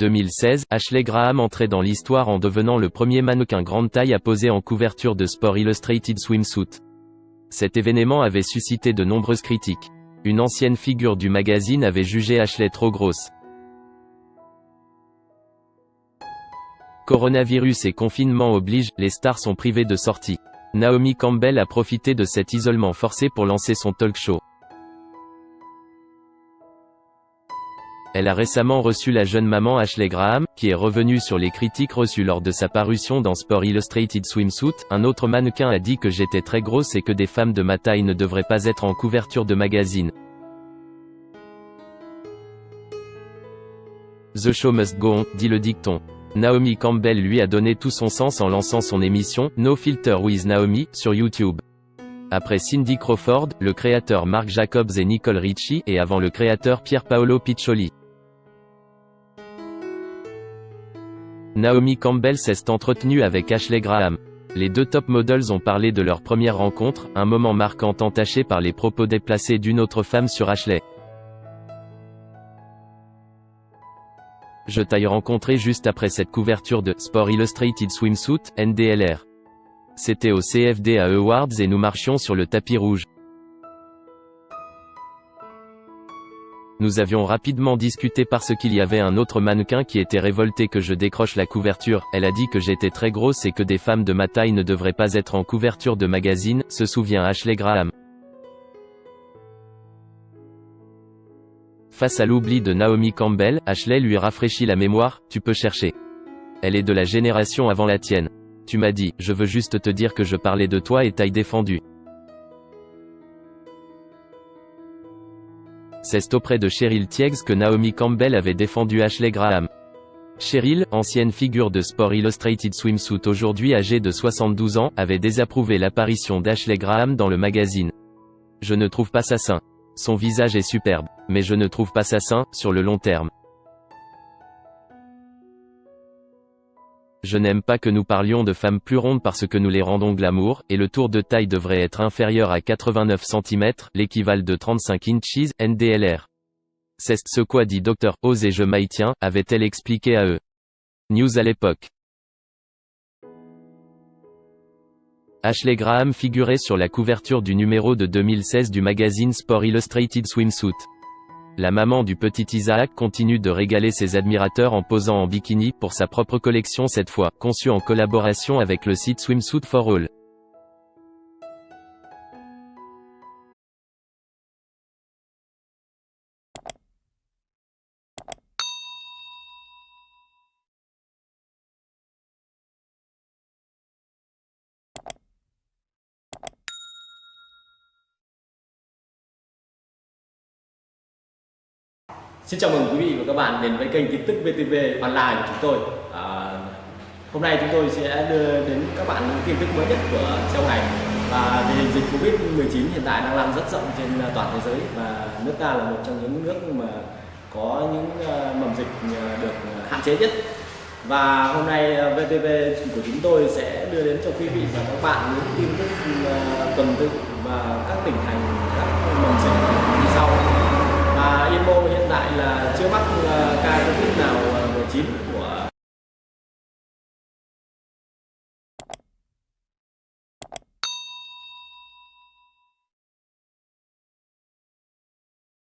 2016, Ashley Graham entrait dans l'histoire en devenant le premier mannequin grande taille à poser en couverture de Sport Illustrated Swimsuit. Cet événement avait suscité de nombreuses critiques. Une ancienne figure du magazine avait jugé Ashley trop grosse. Coronavirus et confinement obligent, les stars sont privées de sorties. Naomi Campbell a profité de cet isolement forcé pour lancer son talk show. Elle a récemment reçu la jeune maman Ashley Graham, qui est revenue sur les critiques reçues lors de sa parution dans Sport Illustrated Swimsuit. Un autre mannequin a dit que j'étais très grosse et que des femmes de ma taille ne devraient pas être en couverture de magazine. The show must go on, dit le dicton. Naomi Campbell lui a donné tout son sens en lançant son émission, No Filter with Naomi, sur YouTube. Après Cindy Crawford, le créateur Marc Jacobs et Nicole Richie, et avant le créateur Pier Paolo Piccioli. Naomi Campbell s'est entretenue avec Ashley Graham. Les deux top models ont parlé de leur première rencontre, un moment marquant entaché par les propos déplacés d'une autre femme sur Ashley. Je t'ai rencontré juste après cette couverture de Sport Illustrated Swimsuit, NDLR. C'était au CFDA Awards et nous marchions sur le tapis rouge. Nous avions rapidement discuté parce qu'il y avait un autre mannequin qui était révolté que je décroche la couverture. Elle a dit que j'étais très grosse et que des femmes de ma taille ne devraient pas être en couverture de magazine, se souvient Ashley Graham. Face à l'oubli de Naomi Campbell, Ashley lui rafraîchit la mémoire, tu peux chercher. Elle est de la génération avant la tienne. Tu m'as dit, je veux juste te dire que je parlais de toi et t'aille défendu. C'est auprès de Cheryl Tiegs que Naomi Campbell avait défendu Ashley Graham. Cheryl, ancienne figure de Sport Illustrated Swimsuit aujourd'hui âgée de 72 ans, avait désapprouvé l'apparition d'Ashley Graham dans le magazine. Je ne trouve pas ça sain. Son visage est superbe, mais je ne trouve pas ça sain, sur le long terme. Je n'aime pas que nous parlions de femmes plus rondes parce que nous les rendons glamour, et le tour de taille devrait être inférieur à 89 cm, l'équivalent de 35 inches, NDLR. C'est ce quoi dit Dr. Oz et je m'y tiens, avait-elle expliqué à eux. News à l'époque. Ashley Graham figurait sur la couverture du numéro de 2016 du magazine Sport Illustrated Swimsuit. La maman du petit Isaac continue de régaler ses admirateurs en posant en bikini pour sa propre collection cette fois, conçue en collaboration avec le site Swimsuit for All. Xin chào mừng quý vị và các bạn đến với kênh tin tức VTV Online của chúng tôi. Hôm nay chúng tôi sẽ đưa đến các bạn những tin tức mới nhất của trong ngày. Và tình hình dịch Covid-19 hiện tại đang lan rất rộng trên toàn thế giới và nước ta là một trong những nước mà có những mầm dịch được hạn chế nhất. Và hôm nay VTV của chúng tôi sẽ đưa đến cho quý vị và các bạn những tin tức tuần tự và các tỉnh thành, các mầm dịch như sau. Yên Mô hiện tại là chưa mắc ca Covid nào 19